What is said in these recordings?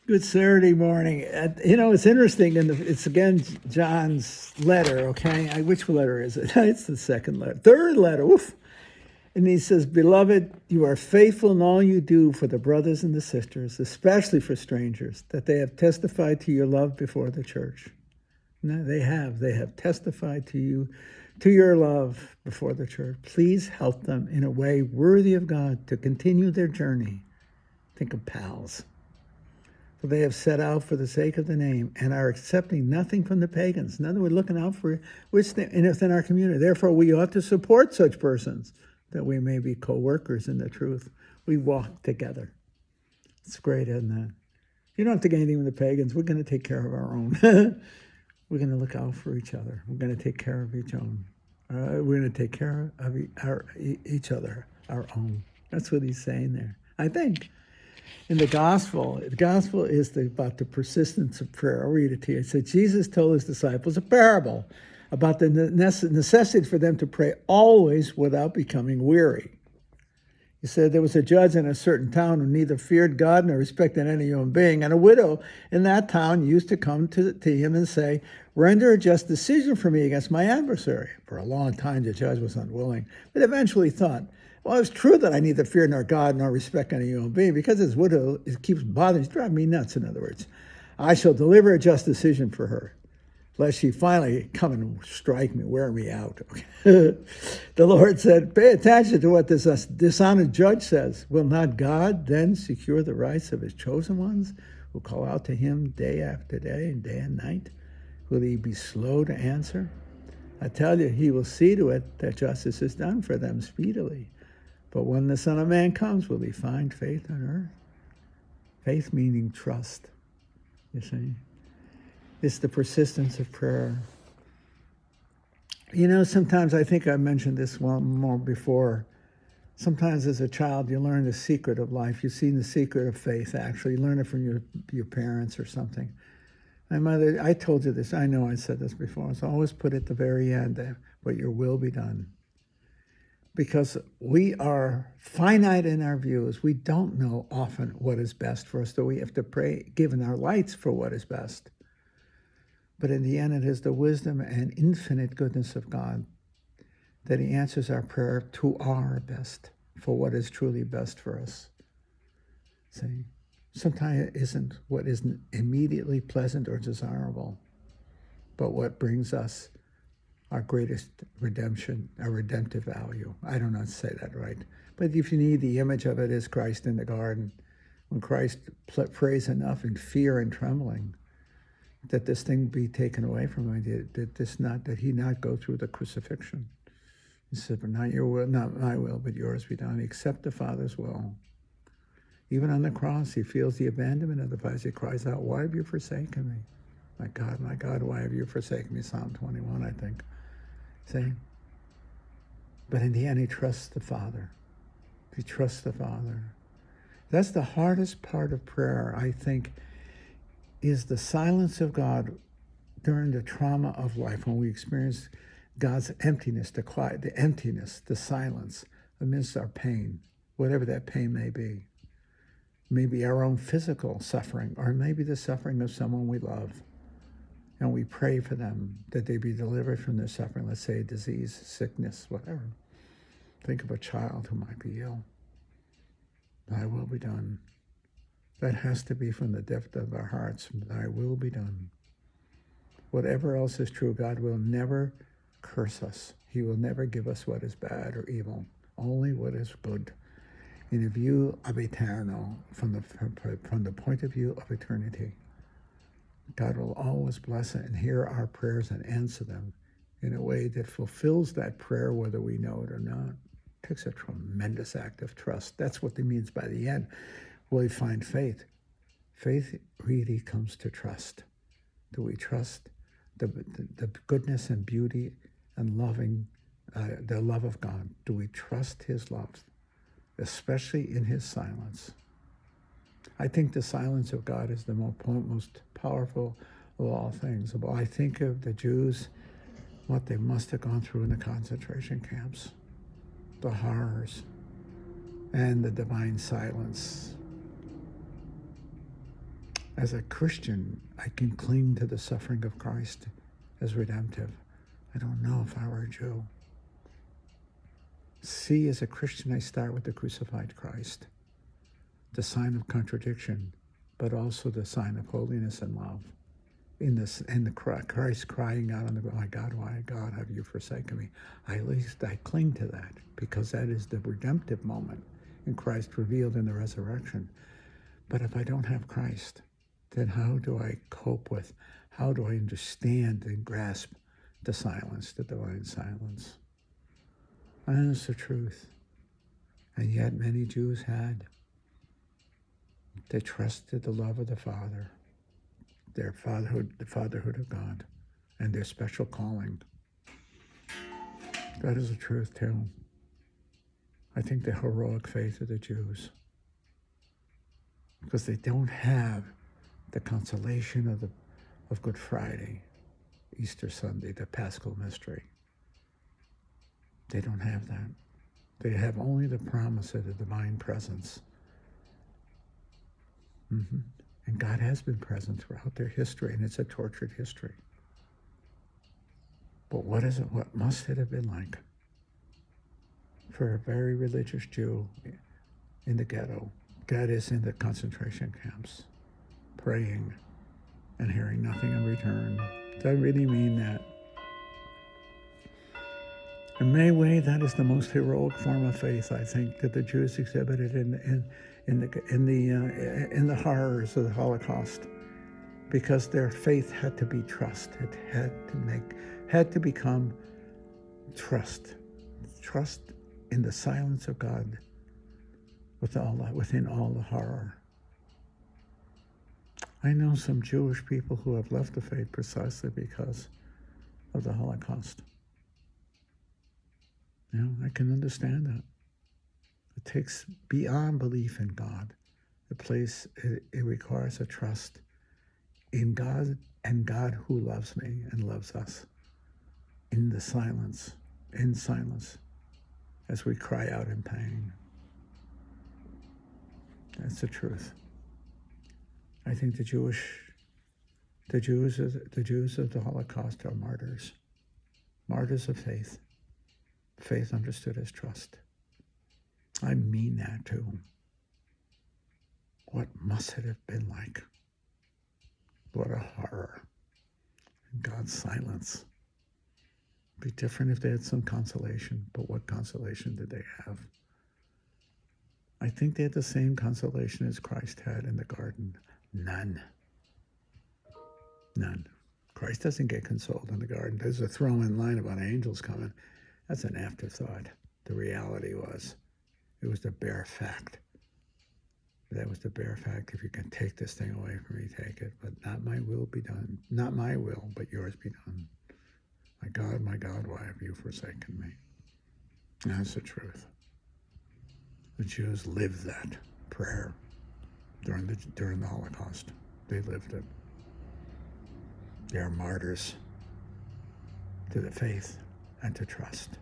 Good Saturday morning. It's interesting, and it's again John's letter. Okay, which letter is it? It's the second letter, third letter. Oof. And he says, "Beloved, you are faithful in all you do for the brothers and the sisters, especially for strangers, that they have testified to your love before the church." No, they have. They have testified to you, to your love before the church. Please help them in a way worthy of God to continue their journey. Think of pals. For they have set out for the sake of the name and are accepting nothing from the pagans. In other words, looking out for within our community. Therefore, we ought to support such persons that we may be co-workers in the truth. We walk together. It's great, isn't it? You don't have to get anything from the pagans. We're going to take care of our own. We're going to look out for each other. We're going to take care of each own. We're going to take care of each other, our own. That's what he's saying there. I think. In the gospel is about the persistence of prayer. I'll read it to you. It said, Jesus told his disciples a parable about the necessity for them to pray always without becoming weary. He said there was a judge in a certain town who neither feared God nor respected any human being. And a widow in that town used to come to him and say, "Render a just decision for me against my adversary." For a long time, the judge was unwilling, but eventually thought, "Well, it's true that I neither fear nor God nor respect any human being, because this widow keeps bothering, she's driving me nuts, in other words. I shall deliver a just decision for her, lest she finally come and strike me, wear me out." The Lord said, "Pay attention to what this dishonored judge says. Will not God then secure the rights of his chosen ones who call out to him day after day and day and night? Will he be slow to answer? I tell you, he will see to it that justice is done for them speedily. But when the Son of Man comes, will he find faith on earth?" Faith meaning trust, you see. It's the persistence of prayer. Sometimes I think I mentioned this one more before. Sometimes as a child, you learn the secret of life. You've seen the secret of faith, actually. You learn it from your parents or something. My mother, I told you this, I know I said this before, so always put at the very end, "But your will be done." Because we are finite in our views. We don't know often what is best for us, so we have to pray, given our lights, for what is best. But in the end, it is the wisdom and infinite goodness of God that he answers our prayer to our best, for what is truly best for us. See, sometimes it isn't what isn't immediately pleasant or desirable, but what brings us our greatest redemption, our redemptive value. I don't know how to say that right. But if you need, the image of it is Christ in the garden. When Christ prays enough in fear and trembling that this thing be taken away from him, that he not go through the crucifixion. He said, "But not your will, not my will, but yours be done." Accept the Father's will. Even on the cross, he feels the abandonment of the Father. He cries out, "Why have you forsaken me? My God, why have you forsaken me?" Psalm 21, I think. See? But in the end, he trusts the Father. He trusts the Father. That's the hardest part of prayer, I think, is the silence of God during the trauma of life, when we experience God's emptiness, the quiet, the emptiness, the silence amidst our pain, whatever that pain may be. Maybe our own physical suffering, or maybe the suffering of someone we love. And we pray for them, that they be delivered from their suffering, let's say disease, sickness, whatever. Think of a child who might be ill. Thy will be done. That has to be from the depth of our hearts. Thy will be done. Whatever else is true, God will never curse us. He will never give us what is bad or evil, only what is good. In a view of eternal, from the point of view of eternity, God will always bless it and hear our prayers and answer them in a way that fulfills that prayer, whether we know it or not. It takes a tremendous act of trust. That's what it means by the end. Will we find faith? Faith really comes to trust. Do we trust the goodness and beauty and the love of God? Do we trust his love, especially in his silence? I think the silence of God is the most powerful of all things. I think of the Jews, what they must have gone through in the concentration camps, the horrors, and the divine silence. As a Christian, I can cling to the suffering of Christ as redemptive. I don't know if I were a Jew. See, as a Christian, I start with the crucified Christ, the sign of contradiction, but also the sign of holiness and love. In the Christ crying out on the, my God, why, God, have you forsaken me? At least I cling to that, because that is the redemptive moment in Christ revealed in the resurrection. But if I don't have Christ, then how do I cope with, how do I understand and grasp the silence, the divine silence? And that's the truth. And yet many Jews had. They trusted the love of the Father, their fatherhood, the fatherhood of God, and their special calling. That is the truth too. I think the heroic faith of the Jews, because they don't have the consolation of Good Friday, Easter Sunday, the Paschal mystery. They don't have that. They have only the promise of the divine presence. And God has been present throughout their history, and it's a tortured history. But what must it have been like for a very religious Jew in the ghetto, that is in the concentration camps, praying and hearing nothing in return? Does that really mean that? In many ways, that is the most heroic form of faith, I think, that the Jews exhibited in the horrors of the Holocaust, because their faith had to be trust. It had to become trust in the silence of God, within all the horror. I know some Jewish people who have left the faith precisely because of the Holocaust. I can understand that. It takes beyond belief in God. It requires a trust in God, and God who loves me and loves us in silence, as we cry out in pain. That's the truth. I think the Jews of the Holocaust are martyrs of faith understood as trust. I mean that too. What must it have been like? What a horror. God's silence. It'd be different if they had some consolation, but what consolation did they have? I think they had the same consolation as Christ had in the garden. None. Christ doesn't get consoled in the garden. There's a throw-in line about angels coming. That's an afterthought. The reality was, it was the bare fact. That was the bare fact. If you can take this thing away from me, take it. But not my will be done. Not my will, but yours be done. My God, why have you forsaken me? That's the truth. The Jews lived that prayer during the Holocaust. They lived it. They are martyrs to the faith and to trust.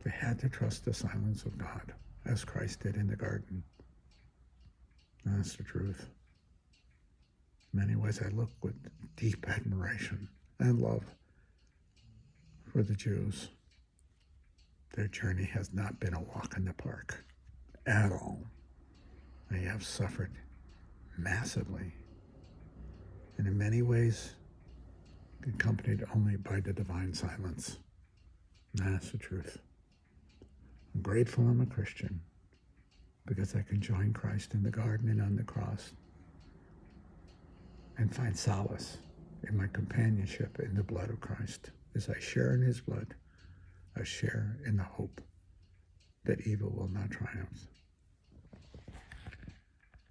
They had to trust the silence of God, as Christ did in the garden. That's the truth. In many ways, I look with deep admiration and love for the Jews. Their journey has not been a walk in the park at all. They have suffered massively, and in many ways, accompanied only by the divine silence. That's the truth. I'm grateful I'm a Christian, because I can join Christ in the garden and on the cross and find solace in my companionship in the blood of Christ. As I share in his blood, I share in the hope that evil will not triumph.